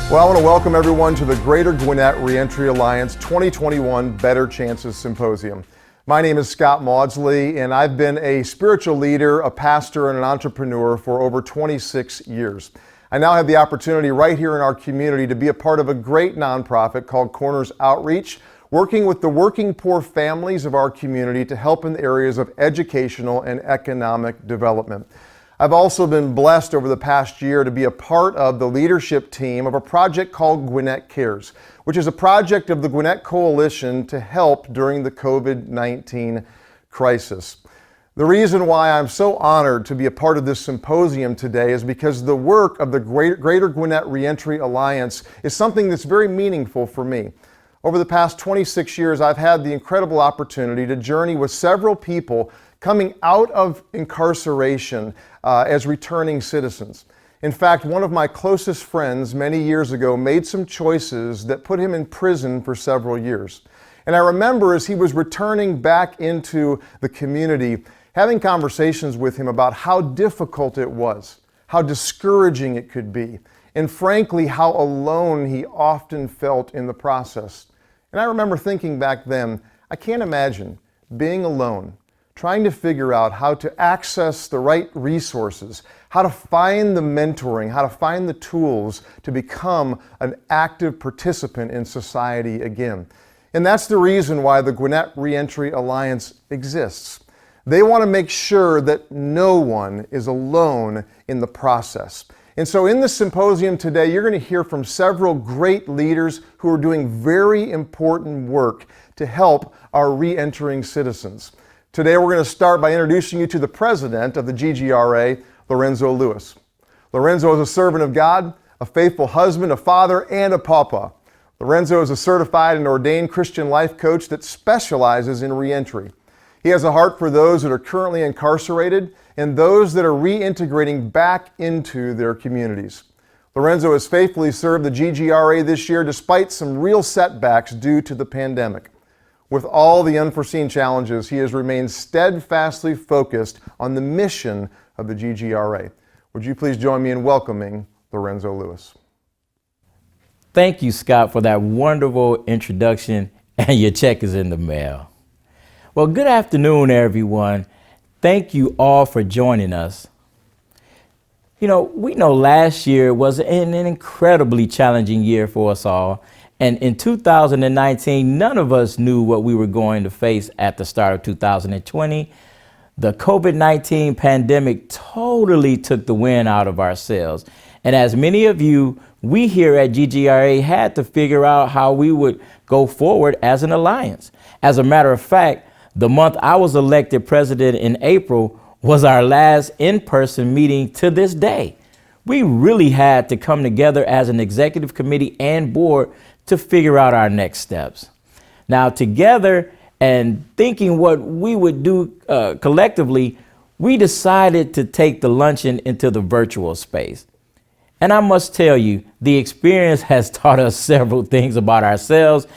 Well, I want to welcome everyone to the Greater Gwinnett Reentry Alliance 2021 Better Chances Symposium. My name is Scott Mawdesley, and I've been a spiritual leader, a pastor, and an entrepreneur for over 26 years. I now have the opportunity right here in our community to be a part of a great nonprofit called Corners Outreach, working with the working poor families of our community to help in the areas of educational and economic development. I've also been blessed over the past year to be a part of the leadership team of a project called Gwinnett Cares, which is a project of the Gwinnett Coalition to help during the COVID-19 crisis. The reason why I'm so honored to be a part of this symposium today is because the work of the Greater Gwinnett Reentry Alliance is something that's very meaningful for me. Over the past 26 years, I've had the incredible opportunity to journey with several people coming out of incarceration as returning citizens. In fact, one of my closest friends many years ago made some choices that put him in prison for several years. And I remember as he was returning back into the community, having conversations with him about how difficult it was, how discouraging it could be, and frankly, how alone he often felt in the process. And I remember thinking back then, I can't imagine being alone, trying to figure out how to access the right resources, how to find the mentoring, how to find the tools to become an active participant in society again. And that's the reason why the Gwinnett Reentry Alliance exists. They want to make sure that no one is alone in the process. And so in the symposium today, you're going to hear from several great leaders who are doing very important work to help our re-entering citizens. Today we're going to start by introducing you to the president of the GGRA, Lorenzo Lewis. Lorenzo is a servant of God, a faithful husband, a father, and a papa. Lorenzo is a certified and ordained Christian life coach that specializes in reentry. He has a heart for those that are currently incarcerated and those that are reintegrating back into their communities. Lorenzo has faithfully served the GGRA this year despite some real setbacks due to the pandemic. With all the unforeseen challenges, he has remained steadfastly focused on the mission of the GGRA. Would you please join me in welcoming Lorenzo Lewis? Thank you, Scott, for that wonderful introduction, and your check is in the mail. Well, good afternoon, everyone. Thank you all for joining us. You know, we know last year was an incredibly challenging year for us all. And in 2019, none of us knew what we were going to face at the start of 2020. The COVID-19 pandemic totally took the wind out of our sails. And as many of you, we here at GGRA had to figure out how we would go forward as an alliance. As a matter of fact, the month I was elected president in April was our last in-person meeting to this day. We really had to come together as an executive committee and board to figure out our next steps. Now, together and thinking what we would do collectively, we decided to take the luncheon into the virtual space. And I must tell you, the experience has taught us several things about ourselves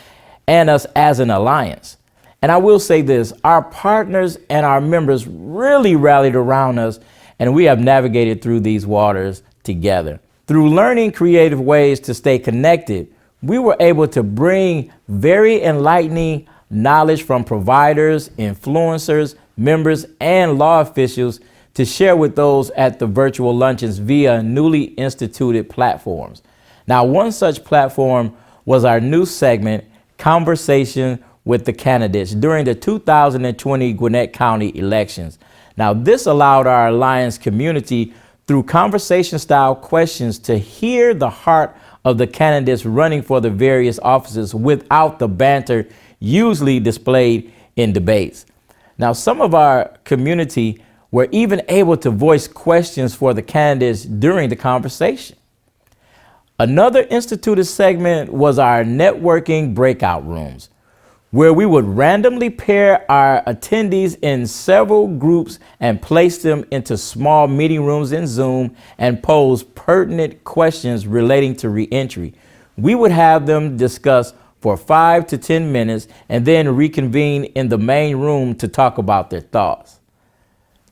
and us as an alliance. And I will say this, our partners and our members really rallied around us, and we have navigated through these waters together. Through learning creative ways to stay connected, we were able to bring very enlightening knowledge from providers, influencers, members, and law officials to share with those at the virtual luncheons via newly instituted platforms. Now, one such platform was our new segment, Conversation with the Candidates, during the 2020 Gwinnett County elections. Now, this allowed our Alliance community through conversation-style questions to hear the heart of the candidates running for the various offices without the banter usually displayed in debates. Now, some of our community were even able to voice questions for the candidates during the conversation. Another instituted segment was our networking breakout rooms, where we would randomly pair our attendees in several groups and place them into small meeting rooms in Zoom and pose pertinent questions relating to reentry. We would have them discuss for 5 to 10 minutes and then reconvene in the main room to talk about their thoughts.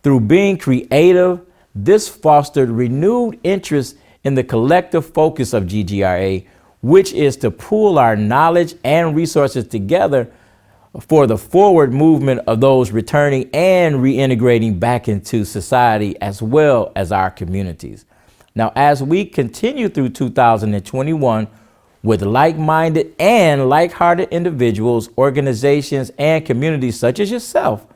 Through being creative, this fostered renewed interest in the collective focus of GGRA, which is to pool our knowledge and resources together for the forward movement of those returning and reintegrating back into society as well as our communities. Now, as we continue through 2021 with like-minded and like-hearted individuals, organizations, and communities such as yourself,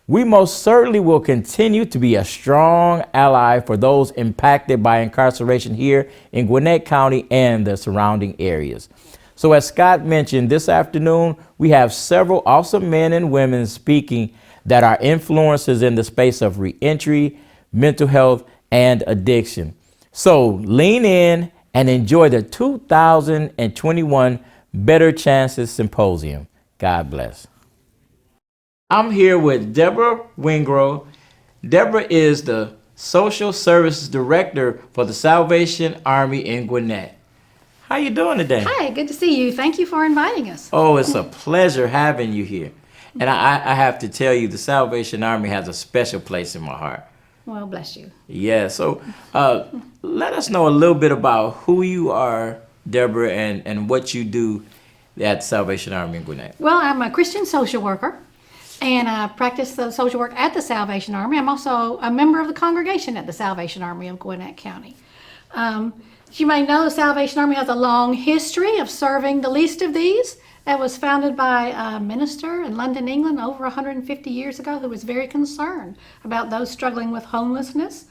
we most certainly will continue to be a strong ally for those impacted by incarceration here in Gwinnett County and the surrounding areas. So as Scott mentioned, this afternoon, we have several awesome men and women speaking that are influencers in the space of reentry, mental health, and addiction. So lean in and enjoy the 2021 Better Chances Symposium. God bless. I'm here with Deborah Wengrow. Deborah is the Social Services Director for the Salvation Army in Gwinnett. How you doing today? Hi, good to see you. Thank you for inviting us. Oh, it's a pleasure having you here. And I have to tell you, the Salvation Army has a special place in my heart. Well, bless you. Yeah, so let us know a little bit about who you are, Deborah, and what you do at Salvation Army in Gwinnett. Well, I'm a Christian social worker, and I practice the social work at the Salvation Army. I'm also a member of the congregation at the Salvation Army of Gwinnett County. As you may know, the Salvation Army has a long history of serving the least of these. It was founded by a minister in London, England, over 150 years ago, who was very concerned about those struggling with homelessness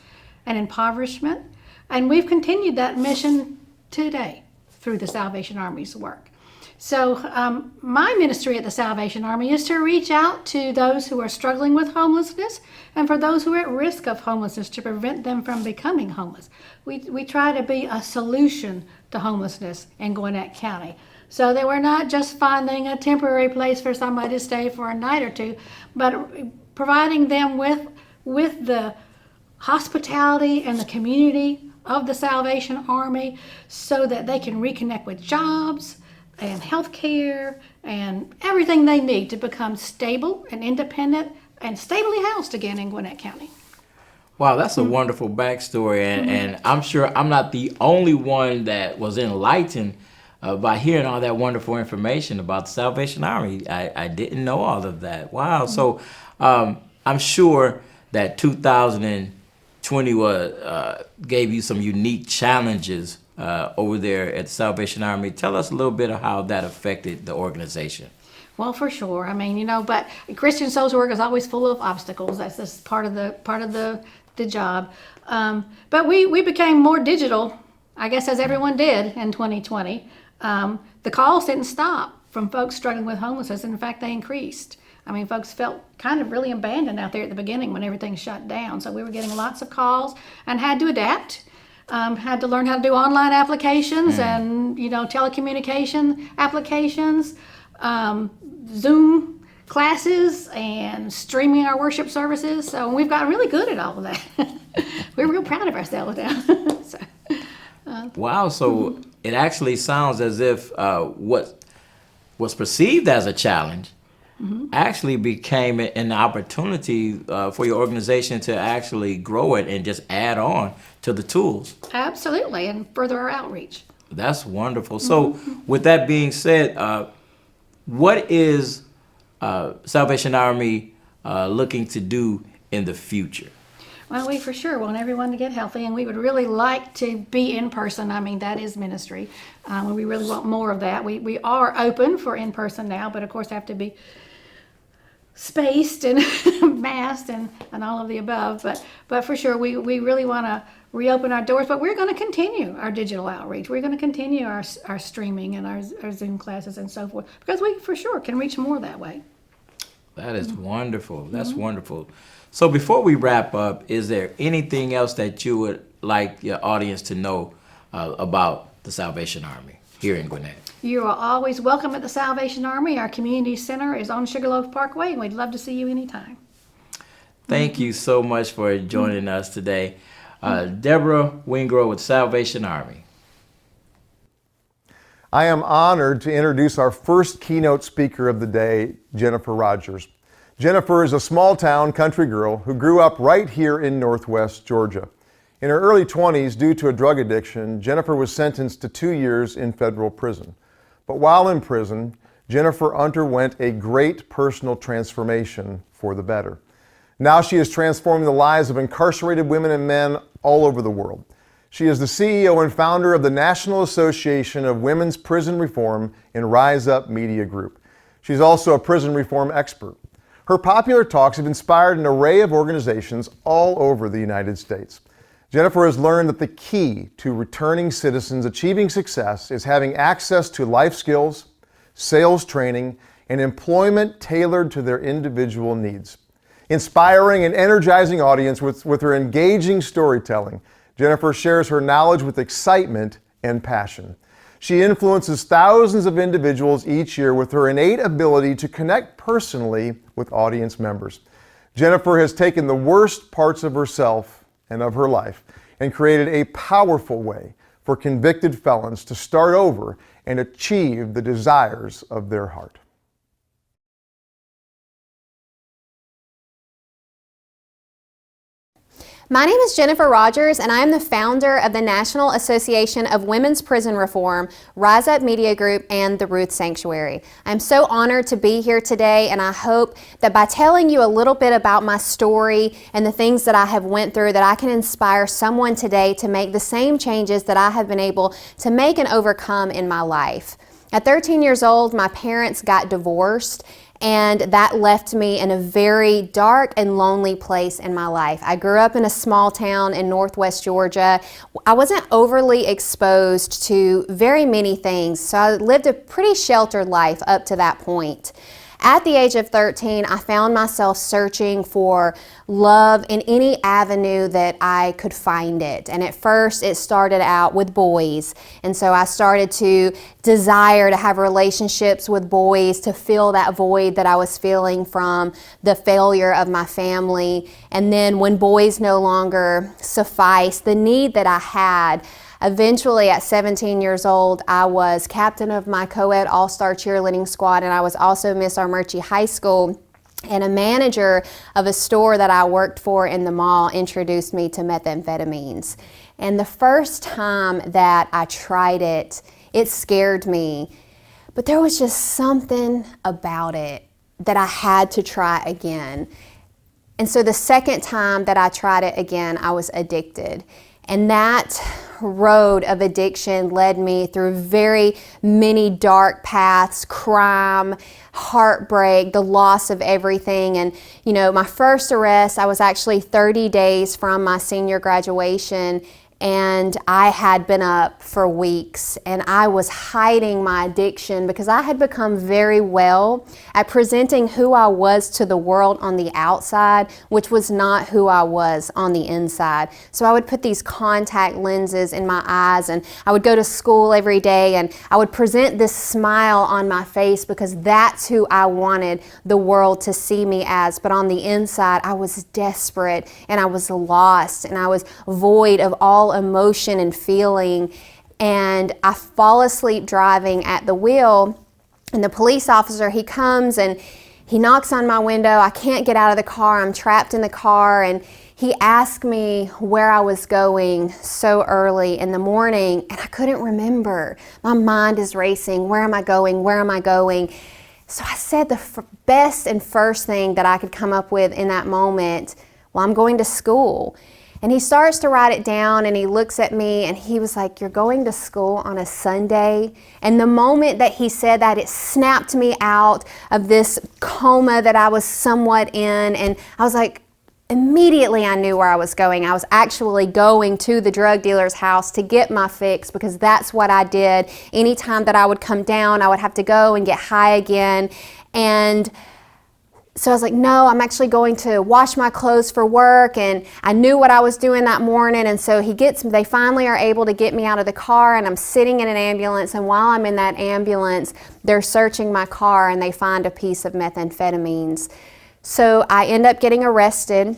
and impoverishment. And we've continued that mission today through the Salvation Army's work. So my ministry at the Salvation Army is to reach out to those who are struggling with homelessness and for those who are at risk of homelessness to prevent them from becoming homeless. We try to be a solution to homelessness in Gwinnett County. So that we're not just finding a temporary place for somebody to stay for a night or two, but providing them with the hospitality and the community of the Salvation Army so that they can reconnect with jobs and health care and everything they need to become stable and independent and stably housed again in Gwinnett County. Wow, that's a wonderful backstory, and I'm sure I'm not the only one that was enlightened by hearing all that wonderful information about the Salvation Army. I didn't know all of that. Wow, so I'm sure that 2020 gave you some unique challenges over there at the Salvation Army. Tell us a little bit of how that affected the organization. Well, for sure. I mean, but Christian social work is always full of obstacles. That's just part of the job. But we became more digital, I guess, as everyone did in 2020. The calls didn't stop from folks struggling with homelessness. In fact, they increased. I mean, folks felt kind of really abandoned out there at the beginning when everything shut down. So we were getting lots of calls and had to adapt. Had to learn how to do online applications and, telecommunication applications, Zoom classes, and streaming our worship services. So we've gotten really good at all of that. We're real proud of ourselves now. Wow, so it actually sounds as if what was perceived as a challenge actually became an opportunity for your organization to actually grow it and just add on to the tools. Absolutely, and further our outreach. That's wonderful. So with that being said, what is Salvation Army looking to do in the future? Well, we for sure want everyone to get healthy, and we would really like to be in person. I mean, that is ministry. We really want more of that. We are open for in person now, but of course have to be spaced and masked and all of the above. But for sure, we really want to reopen our doors, but we're going to continue our digital outreach. We're going to continue our streaming and our Zoom classes and so forth, because we for sure can reach more that way. That is wonderful. That's wonderful. So before we wrap up, is there anything else that you would like your audience to know about the Salvation Army here in Gwinnett? You are always welcome at the Salvation Army. Our community center is on Sugarloaf Parkway, and we'd love to see you anytime. Thank you so much for joining us today. Deborah Wengrow with Salvation Army. I am honored to introduce our first keynote speaker of the day, Jennifer Rogers. Jennifer is a small-town country girl who grew up right here in Northwest Georgia. In her early 20s, due to a drug addiction, Jennifer was sentenced to 2 years in federal prison. But while in prison, Jennifer underwent a great personal transformation for the better. Now she is transforming the lives of incarcerated women and men all over the world. She is the CEO and founder of the National Association of Women's Prison Reform and Rise Up Media Group. She's also a prison reform expert. Her popular talks have inspired an array of organizations all over the United States. Jennifer has learned that the key to returning citizens achieving success is having access to life skills, sales training, and employment tailored to their individual needs. Inspiring and energizing audience with her engaging storytelling, Jennifer shares her knowledge with excitement and passion. She influences thousands of individuals each year with her innate ability to connect personally with audience members. Jennifer has taken the worst parts of herself and of her life and created a powerful way for convicted felons to start over and achieve the desires of their heart. My name is Jennifer Rogers, and I am the founder of the National Association of Women's Prison Reform, Rise Up Media Group, and the Ruth Sanctuary. I'm so honored to be here today, and I hope that by telling you a little bit about my story and the things that I have went through, that I can inspire someone today to make the same changes that I have been able to make and overcome in my life. At 13 years old, my parents got divorced, and that left me in a very dark and lonely place in my life. I grew up in a small town in northwest Georgia. I wasn't overly exposed to very many things, so I lived a pretty sheltered life up to that point. At the age of 13, I found myself searching for love in any avenue that I could find it. And at first, it started out with boys. And so I started to desire to have relationships with boys to fill that void that I was feeling from the failure of my family. And then when boys no longer sufficed, the need that I had, eventually, at 17 years old, I was captain of my co-ed all-star cheerleading squad, and I was also Miss Armurchie High School. And a manager of a store that I worked for in the mall introduced me to methamphetamines. And the first time that I tried it, it scared me. But there was just something about it that I had to try again. And so the second time that I tried it again, I was addicted. And that road of addiction led me through very many dark paths, crime, heartbreak, the loss of everything. And, you know, my first arrest, I was actually 30 days from my senior graduation, and I had been up for weeks, and I was hiding my addiction because I had become very well at presenting who I was to the world on the outside, which was not who I was on the inside. So I would put these contact lenses in my eyes, and I would go to school every day, and I would present this smile on my face because that's who I wanted the world to see me as. But on the inside, I was desperate, and I was lost, and I was void of all emotion and feeling. And I fall asleep driving at the wheel, and the police officer, he comes and he knocks on my window. I can't get out of the car. I'm trapped in the car, and he asked me where I was going so early in the morning, and I couldn't remember. My mind is racing. Where am I going? Where am I going? So I said the best and first thing that I could come up with in that moment, well, I'm going to school. And he starts to write it down, and he looks at me, and he was like, "You're going to school on a Sunday?" And the moment that he said that, it snapped me out of this coma that I was somewhat in. And I was like, immediately I knew where I was going. I was actually going to the drug dealer's house to get my fix, because that's what I did. Anytime that I would come down, I would have to go and get high again. And so I was like, no, I'm actually going to wash my clothes for work. And I knew what I was doing that morning. And so they finally are able to get me out of the car, and I'm sitting in an ambulance. And while I'm in that ambulance, they're searching my car, and they find a piece of methamphetamines. So I end up getting arrested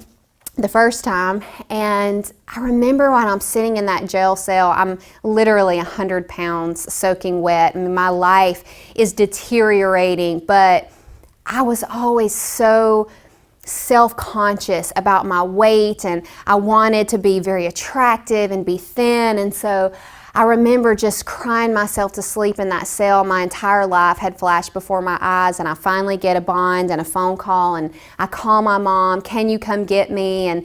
the first time. And I remember when I'm sitting in that jail cell, I'm literally 100 pounds soaking wet. I mean, my life is deteriorating, but I was always so self-conscious about my weight, and I wanted to be very attractive and be thin. And so I remember just crying myself to sleep in that cell. My entire life had flashed before my eyes, and I finally get a bond and a phone call, and I call my mom, "Can you come get me?" And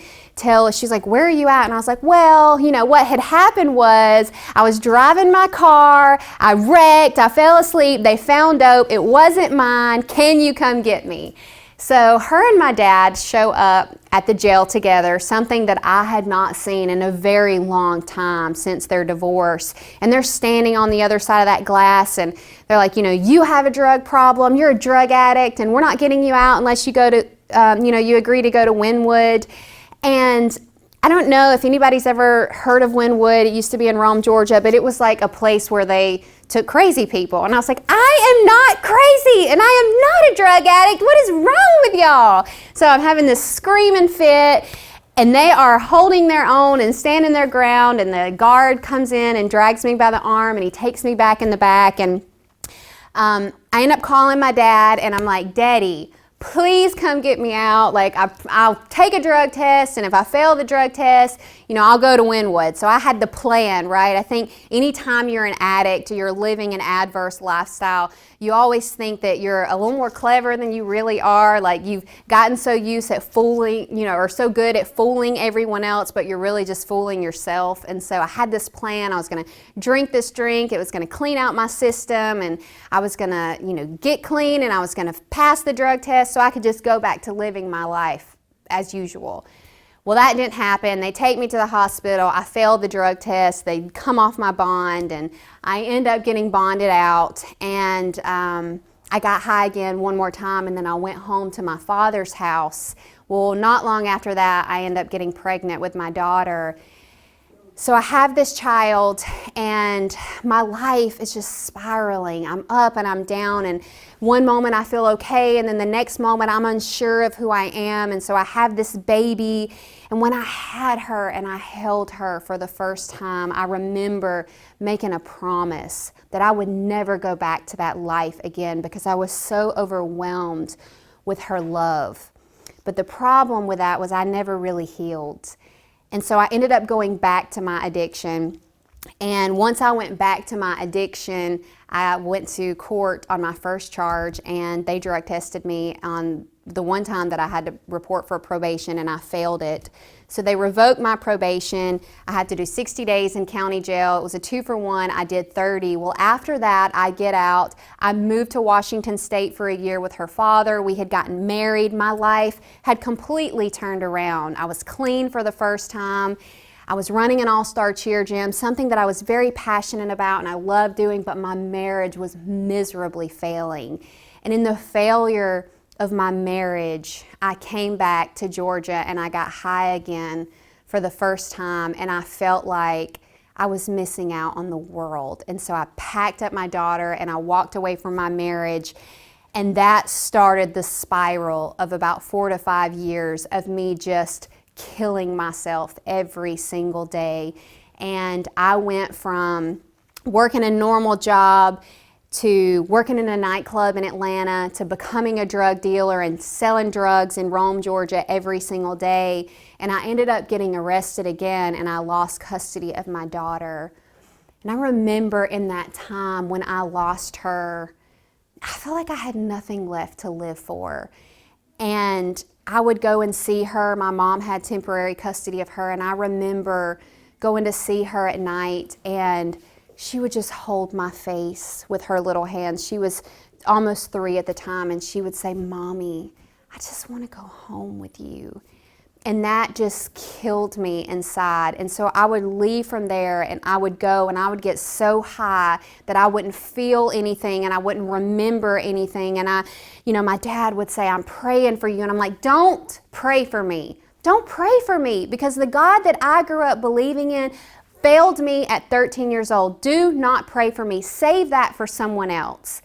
she's like, "Where are you at?" And I was like, well, what had happened was I was driving my car, I wrecked, I fell asleep, they found dope, it wasn't mine, can you come get me? So her and my dad show up at the jail together, something that I had not seen in a very long time since their divorce. And they're standing on the other side of that glass, and they're like, you have a drug problem, you're a drug addict, and we're not getting you out unless you go to, you agree to go to Wynwood. And I don't know if anybody's ever heard of Wynwood. It used to be in Rome, Georgia, but it was like a place where they took crazy people. And I was like, I am not crazy, and I am not a drug addict. What is wrong with y'all? So I'm having this screaming fit, and they are holding their own and standing their ground, and the guard comes in and drags me by the arm, and he takes me back in the back. And I end up calling my dad, and I'm like, "Daddy, please come get me out. Like, I'll take a drug test, and if I fail the drug test, I'll go to Wynwood." So I had the plan, right? I think anytime you're an addict or you're living an adverse lifestyle, you always think that you're a little more clever than you really are. Like, you've gotten so used at fooling, or so good at fooling everyone else, but you're really just fooling yourself. And so I had this plan. I was going to drink this drink. It was going to clean out my system, and I was going to, get clean, and I was going to pass the drug test so I could just go back to living my life as usual. Well, that didn't happen. They take me to the hospital. I failed the drug test. They come off my bond, and I end up getting bonded out. And I got high again one more time, and then I went home to my father's house. Well, not long after that, I end up getting pregnant with my daughter. So I have this child, and my life is just spiraling. I'm up and I'm down, and one moment I feel okay, and then the next moment I'm unsure of who I am. And so I have this baby, and when I had her and I held her for the first time, I remember making a promise that I would never go back to that life again because I was so overwhelmed with her love. But the problem with that was I never really healed. And so I ended up going back to my addiction. And once I went back to my addiction, I went to court on my first charge, and they drug tested me on the one time that I had to report for probation, and I failed it. So they revoked my probation. I had to do 60 days in county jail. It was a 2-for-1. I did 30. Well, after that, I get out. I moved to Washington State for a year with her father. We had gotten married. My life had completely turned around. I was clean for the first time. I was running an all-star cheer gym, something that I was very passionate about and I loved doing, but my marriage was miserably failing. And in the failure of my marriage, I came back to Georgia and I got high again for the first time, and I felt like I was missing out on the world. And so I packed up my daughter and I walked away from my marriage, and that started the spiral of about 4 to 5 years of me just killing myself every single day. And I went from working a normal job to working in a nightclub in Atlanta to becoming a drug dealer and selling drugs in Rome, Georgia every single day. And I ended up getting arrested again, and I lost custody of my daughter. And I remember in that time when I lost her, I felt like I had nothing left to live for. And I would go and see her. My mom had temporary custody of her, and I remember going to see her at night, and she would just hold my face with her little hands. She was almost 3 at the time, and she would say, "Mommy, I just want to go home with you." And that just killed me inside. And so I would leave from there, and I would go and I would get so high that I wouldn't feel anything and I wouldn't remember anything. And my dad would say, "I'm praying for you." And I'm like, "Don't pray for me. Don't pray for me, because the God that I grew up believing in failed me at 13 years old. Do not pray for me. Save that for someone else."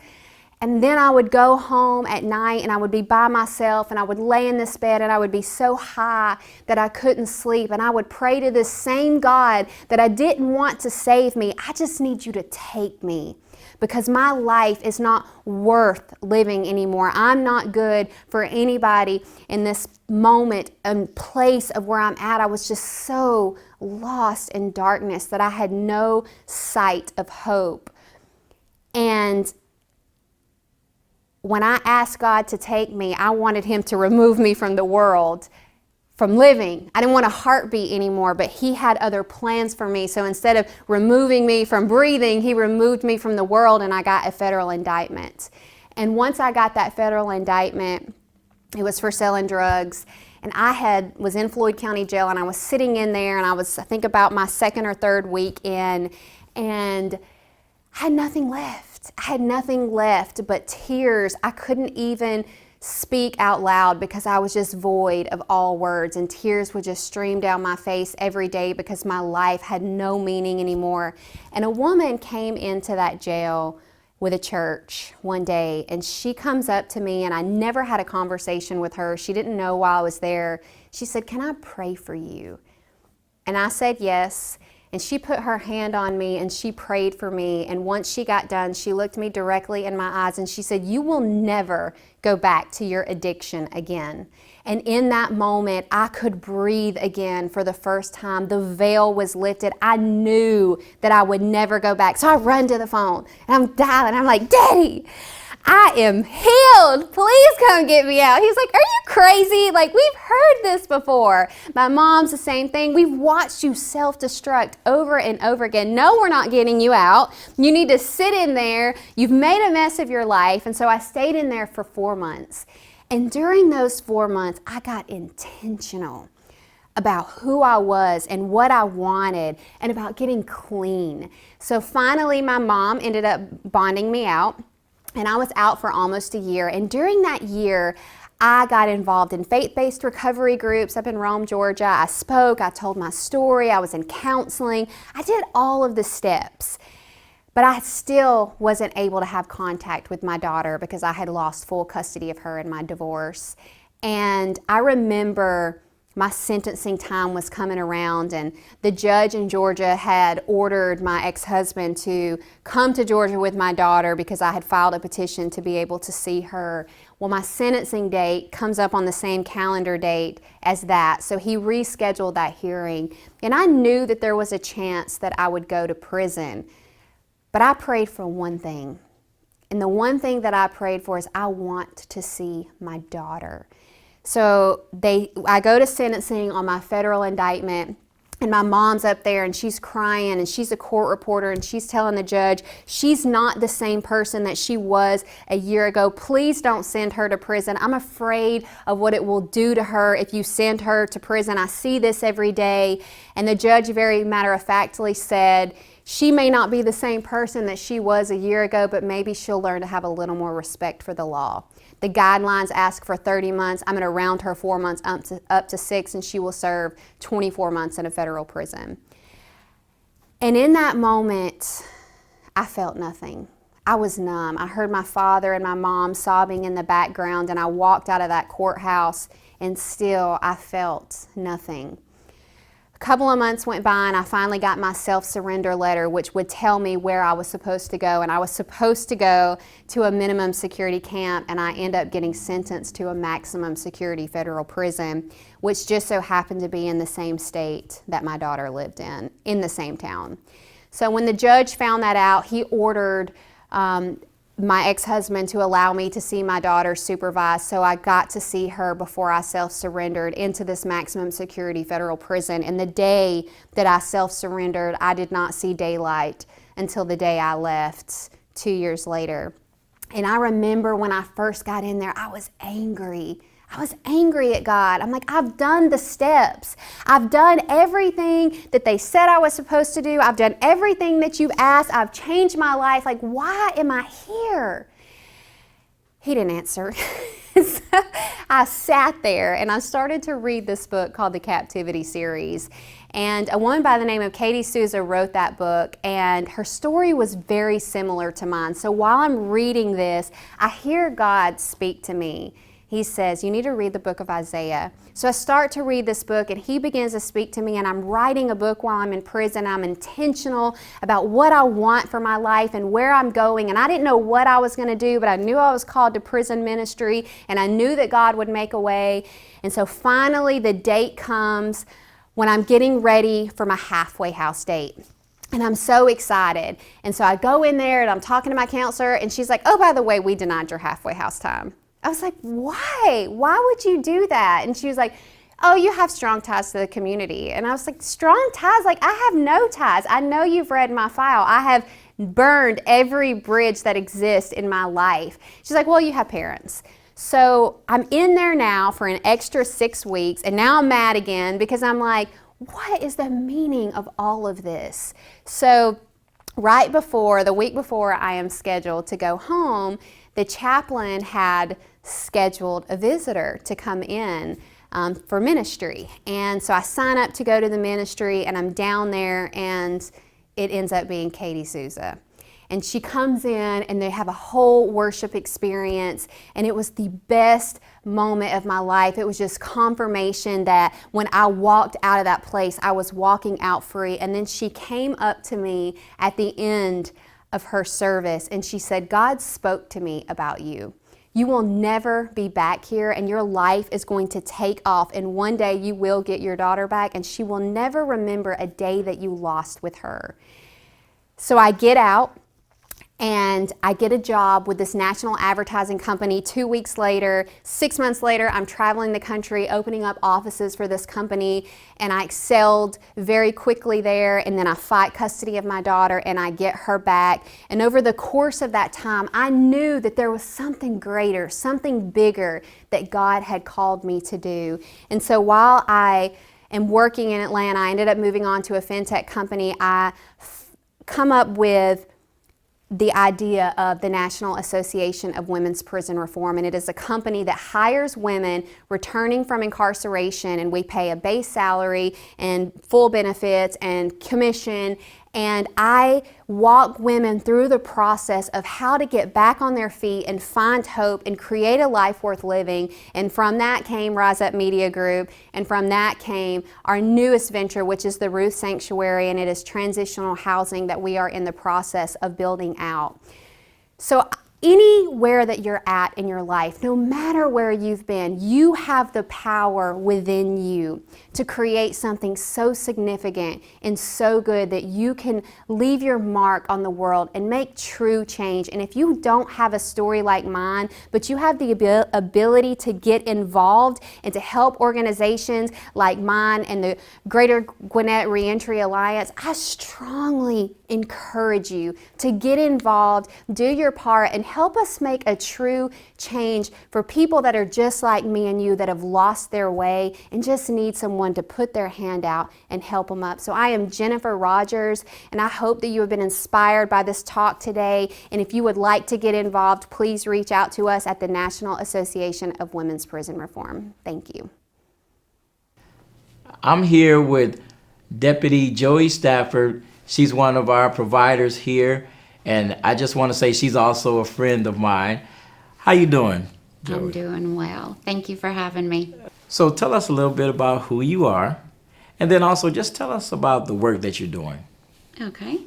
And then I would go home at night and I would be by myself and I would lay in this bed and I would be so high that I couldn't sleep. And I would pray to this same God that I didn't want to save me. I just need you to take me because my life is not worth living anymore. I'm not good for anybody in this moment and place of where I'm at. I was just so lost in darkness that I had no sight of hope. And when I asked God to take me, I wanted Him to remove me from the world, from living. I didn't want a heartbeat anymore, but He had other plans for me. So instead of removing me from breathing, He removed me from the world and I got a federal indictment. And once I got that federal indictment, it was for selling drugs. And I was in Floyd County Jail and I was sitting in there and I think about my second or third week in, and I had nothing left. I had nothing left but tears. I couldn't even speak out loud because I was just void of all words, and tears would just stream down my face every day because my life had no meaning anymore. And a woman came into that jail with a church one day, and she comes up to me, and I never had a conversation with her. She didn't know why I was there. She said, "Can I pray for you?" And I said yes. And she put her hand on me and she prayed for me. And once she got done, she looked me directly in my eyes and she said, "You will never go back to your addiction again." And in that moment, I could breathe again for the first time. The veil was lifted. I knew that I would never go back. So I run to the phone and I'm dialing. I'm like, "Daddy, I am healed. Please come get me out." He's like, "Are you crazy? Like, we've heard this before." My mom's the same thing. "We've watched you self-destruct over and over again. No, we're not getting you out. You need to sit in there. You've made a mess of your life." And so I stayed in there for 4 months. And during those 4 months, I got intentional about who I was and what I wanted and about getting clean. So finally, my mom ended up bonding me out. And I was out for almost a year. And during that year, I got involved in faith-based recovery groups up in Rome, Georgia. I spoke, I told my story, I was in counseling. I did all of the steps. But I still wasn't able to have contact with my daughter because I had lost full custody of her in my divorce. And I remember my sentencing time was coming around, and the judge in Georgia had ordered my ex-husband to come to Georgia with my daughter because I had filed a petition to be able to see her. Well, my sentencing date comes up on the same calendar date as that, so he rescheduled that hearing. And I knew that there was a chance that I would go to prison, but I prayed for one thing. And the one thing that I prayed for is I want to see my daughter. So I go to sentencing on my federal indictment, and my mom's up there and she's crying and she's a court reporter and she's telling the judge she's not the same person that she was a year ago. Please don't send her to prison. I'm afraid of what it will do to her if you send her to prison. I see this every day. And the judge very matter-of-factly said, she may not be the same person that she was a year ago, but maybe she'll learn to have a little more respect for the law. The guidelines ask for 30 months. I'm going to round her 4 months up to 6, and she will serve 24 months in a federal prison. And in that moment, I felt nothing. I was numb. I heard my father and my mom sobbing in the background, and I walked out of that courthouse, and still I felt nothing. A couple of months went by and I finally got my self-surrender letter, which would tell me where I was supposed to go. And I was supposed to go to a minimum security camp, and I ended up getting sentenced to a maximum security federal prison, which just so happened to be in the same state that my daughter lived in the same town. So when the judge found that out, he ordered my ex-husband to allow me to see my daughter supervised, so I got to see her before I self-surrendered into this maximum security federal prison. And the day that I self-surrendered, I did not see daylight until the day I left 2 years later. And I remember when I first got in there, I was angry. I was angry at God. I'm like, I've done the steps. I've done everything that they said I was supposed to do. I've done everything that you've asked. I've changed my life. Like, why am I here? He didn't answer. So I sat there and I started to read this book called The Captivity Series. And a woman by the name of Katie Souza wrote that book, and her story was very similar to mine. So while I'm reading this, I hear God speak to me. He says, you need to read the book of Isaiah. So I start to read this book, and he begins to speak to me, and I'm writing a book while I'm in prison. I'm intentional about what I want for my life and where I'm going, and I didn't know what I was going to do, but I knew I was called to prison ministry, and I knew that God would make a way. And so finally the date comes when I'm getting ready for my halfway house date. And I'm so excited. And so I go in there, and I'm talking to my counselor, and she's like, oh, by the way, we denied your halfway house time. I was like, why? Why would you do that? And she was like, oh, you have strong ties to the community. And I was like, strong ties? Like, I have no ties. I know you've read my file. I have burned every bridge that exists in my life. She's like, well, you have parents. So I'm in there now for an extra 6 weeks, and now I'm mad again because I'm like, what is the meaning of all of this? So the week before I am scheduled to go home, the chaplain had scheduled a visitor to come in for ministry. And so I sign up to go to the ministry, and I'm down there, and it ends up being Katie Souza. And she comes in, and they have a whole worship experience, and it was the best moment of my life. It was just confirmation that when I walked out of that place, I was walking out free. And then she came up to me at the end of her service, and she said, God spoke to me about you. You will never be back here, and your life is going to take off, and one day you will get your daughter back, and she will never remember a day that you lost with her. So I get out, and I get a job with this national advertising company. 2 weeks later, 6 months later, I'm traveling the country, opening up offices for this company, and I excelled very quickly there, and then I fight custody of my daughter, and I get her back. And over the course of that time, I knew that there was something greater, something bigger that God had called me to do. And so while I am working in Atlanta, I ended up moving on to a fintech company. I come up with the idea of the National Association of Women's Prison Reform, and it is a company that hires women returning from incarceration, and we pay a base salary and full benefits and commission, and I walk women through the process of how to get back on their feet and find hope and create a life worth living. And from that came Rise Up Media Group, and from that came our newest venture, which is the Ruth Sanctuary, and it is transitional housing that we are in the process of building out. So anywhere that you're at in your life, no matter where you've been, you have the power within you to create something so significant and so good that you can leave your mark on the world and make true change. And if you don't have a story like mine, but you have the ability to get involved and to help organizations like mine and the Greater Gwinnett Reentry Alliance, I strongly encourage you to get involved, do your part, and help us make a true change for people that are just like me and you that have lost their way and just need someone to put their hand out and help them up. So I am Jennifer Rogers, and I hope that you have been inspired by this talk today. And if you would like to get involved, please reach out to us at the National Association of Women's Prison Reform. Thank you. I'm here with Deputy Joey Stafford. She's one of our providers here, and I just want to say she's also a friend of mine. How you doing, Joey? I'm doing well. Thank you for having me. So tell us a little bit about who you are, and then also just tell us about the work that you're doing. Okay.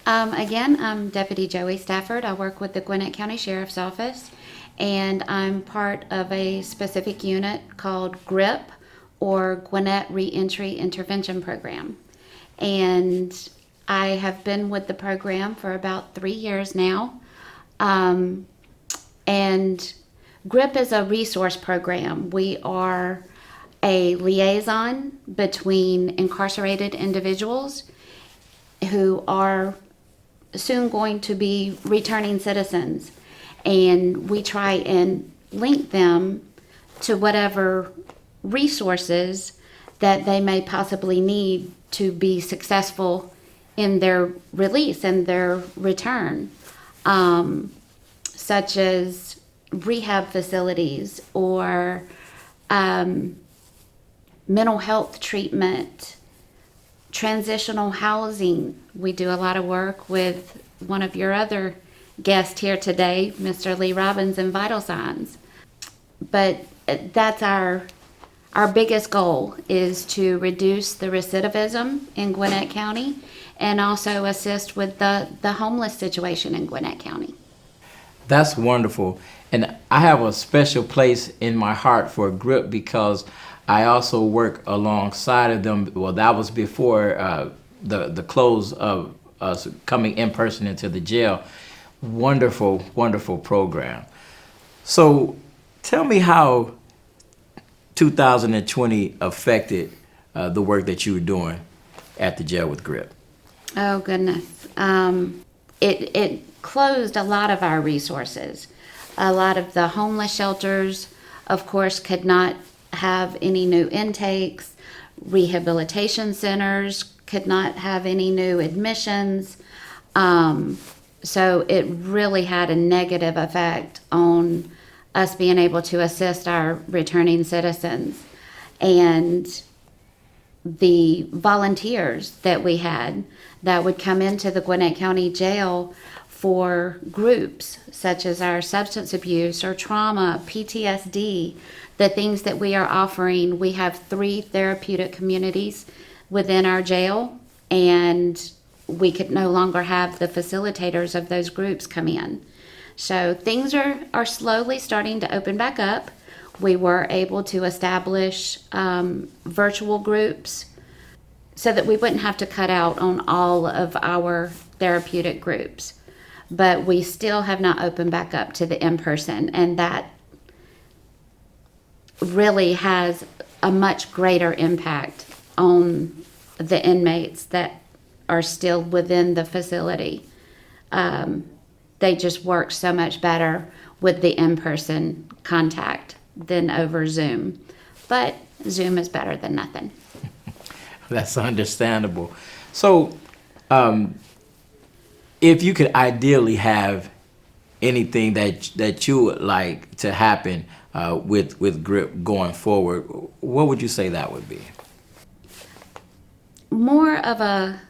Again, I'm Deputy Joey Stafford. I work with the Gwinnett County Sheriff's Office, and I'm part of a specific unit called GRIP, or Gwinnett Reentry Intervention Program. And I have been with the program for about 3 years now. And GRIP is a resource program. We are a liaison between incarcerated individuals who are soon going to be returning citizens. And we try and link them to whatever resources that they may possibly need to be successful in their release and their return, such as rehab facilities or mental health treatment, transitional housing. We do a lot of work with one of your other guests here today, Mr. Lee Robbins in Vital Signs. But that's our biggest goal, is to reduce the recidivism in Gwinnett County and also assist with the homeless situation in Gwinnett County. That's wonderful. And I have a special place in my heart for GRIP because I also work alongside of them. Well, that was before the close of us coming in person into the jail. Wonderful, wonderful program. So tell me how 2020 affected the work that you were doing at the jail with GRIP. Oh, goodness. It closed a lot of our resources. A lot of the homeless shelters, of course, could not have any new intakes. Rehabilitation centers could not have any new admissions. So it really had a negative effect on us being able to assist our returning citizens. And the volunteers that we had that would come into the Gwinnett County Jail for groups such as our substance abuse or trauma, PTSD, the things that we are offering. We have 3 therapeutic communities within our jail, and we could no longer have the facilitators of those groups come in. So things are slowly starting to open back up. We were able to establish virtual groups so that we wouldn't have to cut out on all of our therapeutic groups. But we still have not opened back up to the in-person, and that really has a much greater impact on the inmates that are still within the facility. They just work so much better with the in-person contact than over Zoom. But Zoom is better than nothing. That's understandable. So, if you could ideally have anything that you would like to happen with GRIP going forward, what would you say that would be? More of a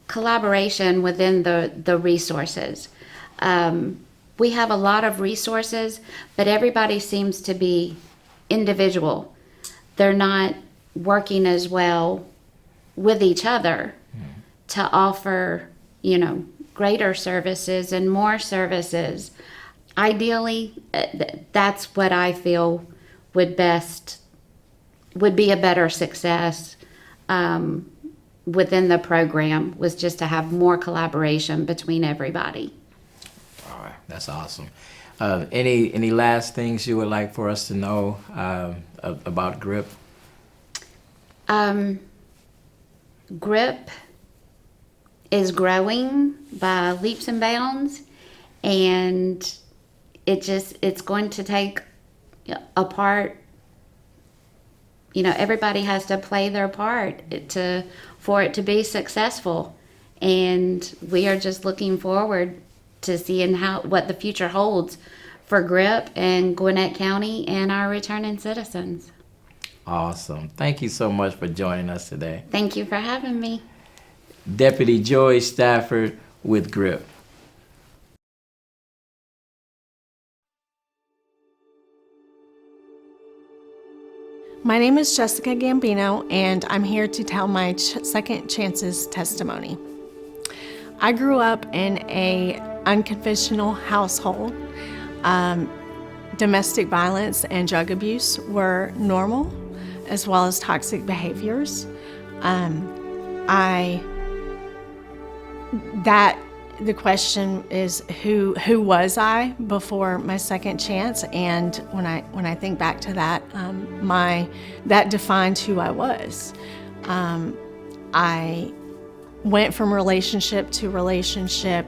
collaboration within the resources. We have a lot of resources, but everybody seems to be individual. They're not working as well with each other to offer, greater services and more services. Ideally, that's what I feel would be a better success within the program, was just to have more collaboration between everybody. All right, that's awesome. Any last things you would like for us to know about GRIP? GRIP is growing by leaps and bounds, and it's going to take a part. Everybody has to play their part for it to be successful, and we are just looking forward to seeing what the future holds for GRIP and Gwinnett County and our returning citizens. Awesome. Thank you so much for joining us today. Thank you for having me. Deputy Joy Stafford with GRIP. My name is Jessica Gambino, and I'm here to tell my second chances testimony. I grew up in a unconventional household. Domestic violence and drug abuse were normal, as well as toxic behaviors. The question is who was I before my second chance? And when I think back to that, that defined who I was. I went from relationship to relationship.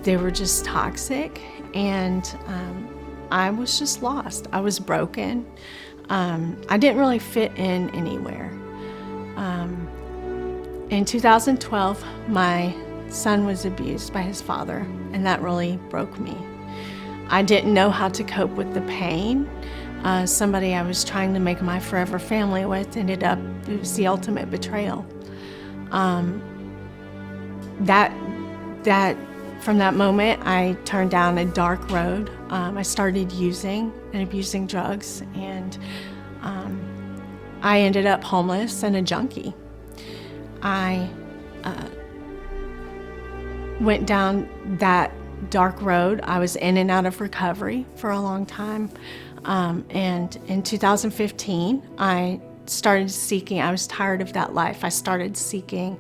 They were just toxic, and I was just lost. I was broken. I didn't really fit in anywhere. In 2012, my son was abused by his father, and that really broke me. I didn't know how to cope with the pain. somebody I was trying to make my forever family with, it was the ultimate betrayal. From that moment, I turned down a dark road. I started using and abusing drugs, and I ended up homeless and a junkie. I went down that dark road. I was in and out of recovery for a long time. And in 2015, I started seeking, I was tired of that life. I started seeking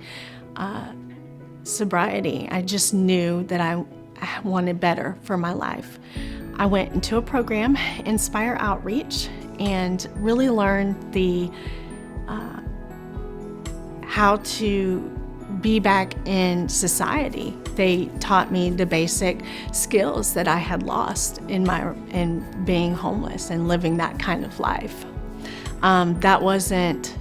sobriety. I just knew that I wanted better for my life. I went into a program, Inspire Outreach, and really learned how to be back in society. They taught me the basic skills that I had lost in being homeless and living that kind of life. That wasn't